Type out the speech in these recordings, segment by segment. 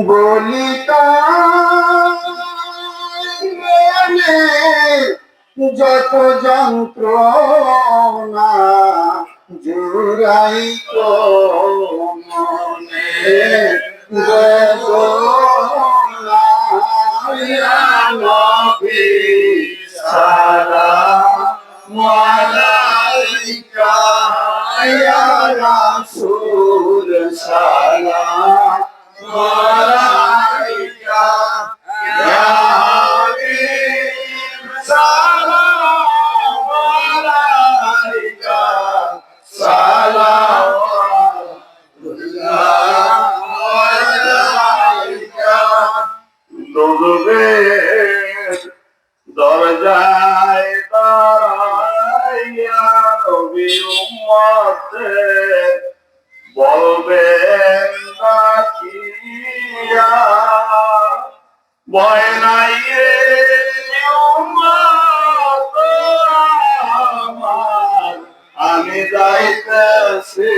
বলিতা যত যন্ত্রণা জুড়াই তো মনে নবী সালাম আলাইকা ইয়া রাসূল সালাম আলাইকা ইয়া হাবিব সালাম আলাইকা সালামুল্লাহ দোজখের দরজায় দাঁড়াইয়া নবী উম্মতের বলবেন ডাকিয়া ভয় নাই রে উম্মত আমার, আমি যাইতেছি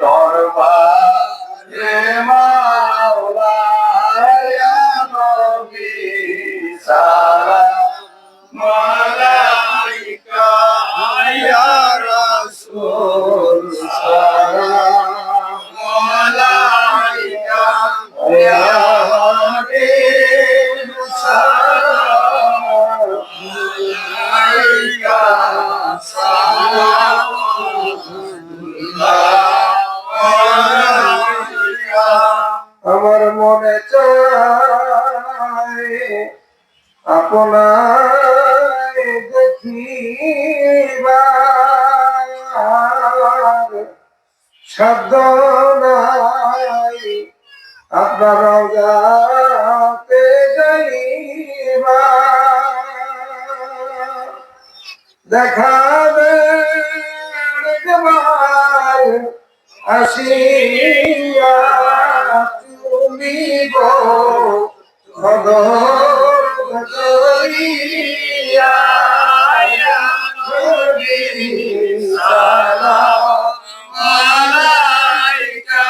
দরবারে মাওলা ইয়া নবী সালাম আলাইকা ইয়া রাসূল সালাম আলাইকা ইয়া হাবিব সালাম আলাইকা আমার মনে চায় আপনার দেখিবার, শব্দ নাই আপনার রওজাতে যাইবার, দেখাবেন আসিয়া তুমি গো ভগত করিয়া ইয়া নবী সালাম আলাইকা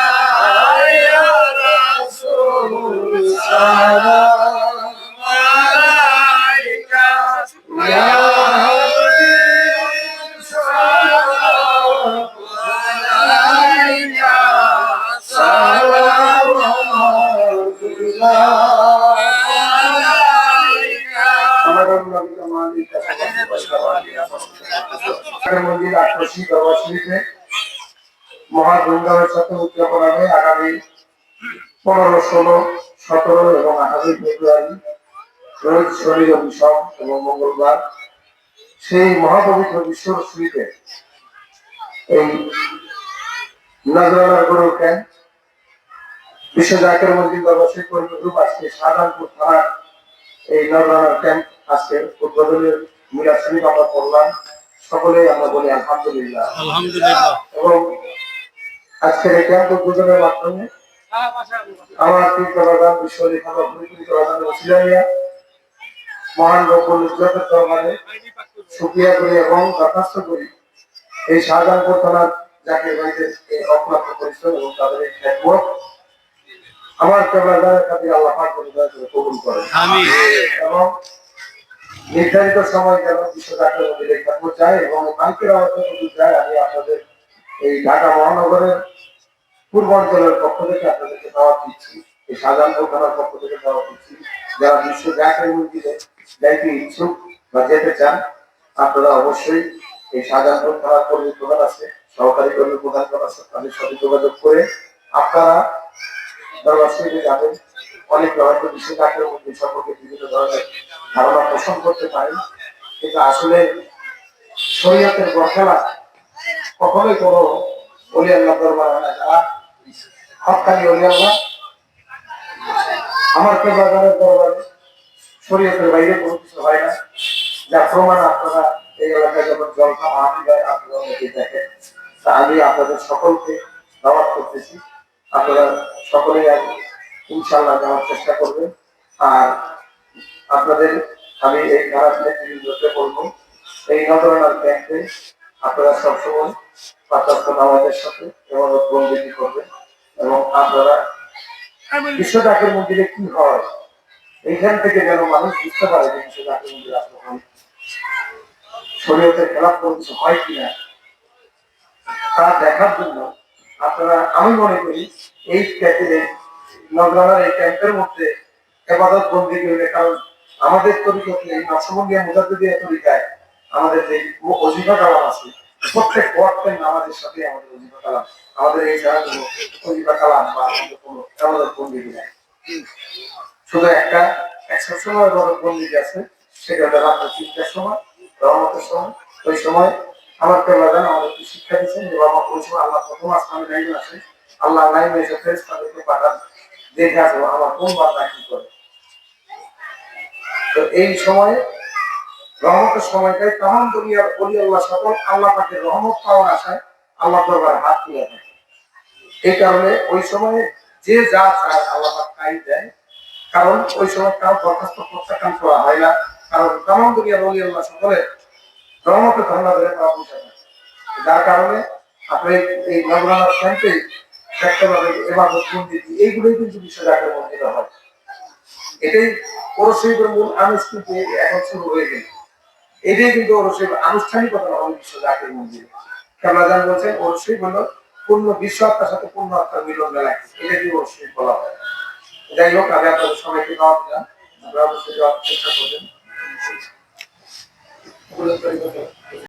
ইয়া রাসূল সালাম আলাইকা ইয়া হাবিব সালাম আলাইকা সালামুল্লাহ মহা ধুমধামের সাথে উদযাপন হবে আগামী 15, 16, 17 এবং 28 ফেব্রুয়ারি রোজ শনি রবি সোম এবং মঙ্গলবার সেই মহাপবিত্র বিশ্বরশ্মিতে এই নজরানার গরুর ক্যাম্প বিশ্ব জাকের মন্দির দরবার কর্মী গ্রুপ আজকে শাহজাহানপুর থানার এই নজরানার ক্যাম্প আজকে উদ্বোধনের মিলাদ শরীফ আমরা করলাম। সকলেই আমরা বলি আলহামদুলিল্লাহ আলহামদুলিল্লাহ। এবং আজকের এই ক্যাম্প উদ্বোধনের মাধ্যমে আমার প্রধান বিশ্ব লেখক মহান রব্বুল ইজ্জতের দরবারে শুকরিয়া করি এবং দরখাস্ত করি এই শাহজাহানপুর থানার জাকির ভাইদের এই অক্লান্ত পরিশ্রম এবং তাদের এই খেদমত আমার কেবলাদারের কাছে আল্লাহ পাক কবুল করেন আমিন। এবং নির্ধারিত সময় যেন বিশ্ব জাকির মন্দিরে খেদমত যায় এবং মাইকের আওয়াজে যায়। আমি আপনাদের এই ঢাকা মহানগরের পূর্বাঞ্চলের পক্ষ থেকে আপনাদেরকে দাওয়াত দিচ্ছি, এই শাহজাহানপুর থানার পক্ষ থেকে দাওয়াত দিচ্ছি। যারা বিশ্ব জাকির মন্দিরে যাইতে ইচ্ছুক বা যেতে চান আপনারা অবশ্যই এই শাহজাহানপুর থানার কর্মী প্রধান আছে, সহকারী কর্মী প্রধান আছে, তাদের সাথে যোগাযোগ করে আপনারা দরবার শরীফে যাবেন। অনেকে হয়তো বিশ্ব জাকির মন্দির সম্পর্কে বিভিন্ন ধরনের ধারণা পোষণ করতে পারেন, কিন্তু আসলে শরীয়তের বরখেলাপ কখনোই কোনো ওলি আল্লাহ দরবার হয় না। যারা হক্কানি ওলি আল্লাহ আমার কেবলাদারের দরবারে শরীয়তের বাইরে কোনো কিছু হয় না, যা প্রমাণ আপনারা এই এলাকায় যখন জলখা মাহফিল হয় আপনারা অনেকে দেখেন। তা আমি আপনাদের সকলকে দাওয়াত করতেছি, আপনারা সকলেই ইনশাআল্লাহ যাওয়ার চেষ্টা করবেন। আর আপনাদের আমি এই খারাপ নেতৃত্বে বলবো এই নজরানার ব্যাংকে আপনারা সবসময় পাঁচ ওয়াক্ত নামাজের সাথে ইবাদত বন্দেগী করবেন। এবং আপনারা বিশ্ব জাকির মন্দিরে কি হয় এইখান থেকে যেন মানুষ বুঝতে পারে যে বিশ্ব জাকির মন্দিরে আসলে শরীয়তের খেলাফ কোনো কিছু হয় কিনা তা দেখার জন্য আপনারা, আমি মনে করি এই নজরানার এই ক্যাম্পের মধ্যে এবাদত বন্দী হইলে, কারণ আমাদের তরিকতে এই নকশবন্দিয়া মুজাদ্দিদিয়া তরিকায় আমাদের যে অজিফা কালাম আছে, প্রত্যেক ওয়াক্তের নামাজের সাথে আমাদের অজিফা কালাম, আমাদের এই যারা কোনো অজিফা কালাম বা আমাদের কোনো এবাদত বন্দী নাই। শুধু একটা এক্সেপশনাল এবাদত বন্দী আছে, সেটা হলো রাত্রে 3টার সময়, রহমতের সময়। ওই সময় আমার কেবলা জান আমাদেরকে শিক্ষা দিচ্ছেন যে বাবা ওই সময় আল্লাহ প্রথম আসমানে নাইমে আসে, আল্লাহ নাইমে এসে ফেরেশতাদেরকে পাঠান, দেখে আসবো আমার কোন বান্দা কি করে। তো এই সময়ে রহমতের সময়টাই তামাম দুনিয়ার ওলি আল্লাহ সকল আল্লাহ পাকের রহমত পাওয়ার আশায় আল্লাহ দরবারে হাত তুলে থাকে। এই কারণে ওই সময়ে যে যা চায় আল্লাহ পাক তাই দেয়, কারণ ওই সময় কারো দরখাস্ত প্রত্যাখ্যান করা হয় না, কারণ তামাম দুনিয়ার ওলি আল্লাহ সকলের রহমতের ধর্ণা ধরে তারা পৌঁছে থাকে। যার কারণে আপনি এই নবরানার ক্যাম্পে দেখতে পাবেন এবাদত বন্দেগী এইগুলোই কিন্তু বিশ্ব জাকির মন্দিরে হয়। এটাই ওরশরীফের মূল আনুষ কিন্তু এখন শুরু হয়ে গেল। এটাই কিন্তু ওরশরীফ আনুষ্ঠানিকতা হবে বিশ্ব জাকির মন্দিরে। কেবলাজান বলছেন ওরশরীফ হলো পূর্ণ বিশ্ব আত্মার সাথে পূর্ণ আত্মার মিলন মেলায়, এটা কি ওরশরীফ বলা হয়। যাই হোক, আমি আপনাদের সবাইকে দাওয়াত দিলাম, আপনারা অবশ্যই যাওয়ার চেষ্টা করবেন।